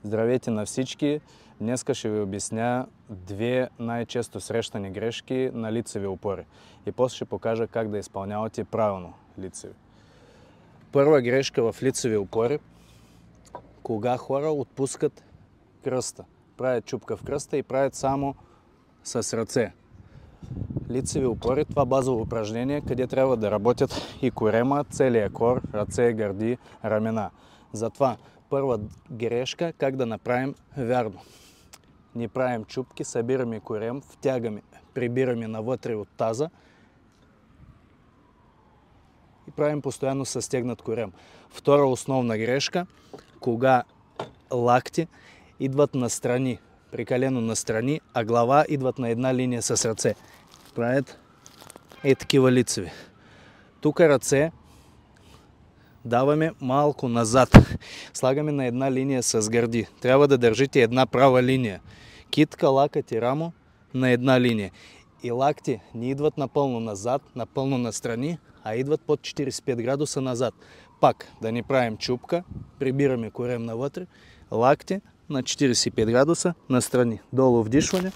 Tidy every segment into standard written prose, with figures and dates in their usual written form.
Здравейте на всички! Днеска ще ви обясня две най-често срещани грешки на лицеви опори. И после ще покажа как да изпълнявате правилно лицеви. Първа грешка в лицеви опори, кога хора отпускат кръста. Правят чупка в кръста и правят само с ръце. Лицеви опори, това базово упражнение, къде трябва да работят и корема, целия кор, ръце, гърди, ramена. Затова първа грешка, как да направим вярно. Не правим чупки, събираме корем, втягаме, прибираме навътре от таза и правим постоянно със стегнат корем. Втора основна грешка, кога лакти идват настрани, прекалено настрани, а глава идват на една линия с ръце. Правят такива лицеви. Тук ръце даваме малко назад. Слагаме на една линия с гърди. Трябва да държите една права линия. Китка, лакът и рамо на една линия. И лакти не идват напълно назад, напълно настрани, а идват под 45 градуса назад. Пак да не правим чупка, прибираме корем навътре, лакти на 45 градуса настрани. Долу вдишване,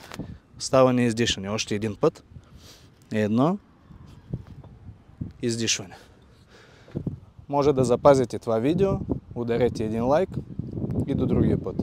ставане и издишване. Още един път. Едно. Издишване. Може да запазите това видео, ударете един лайк и до другия път.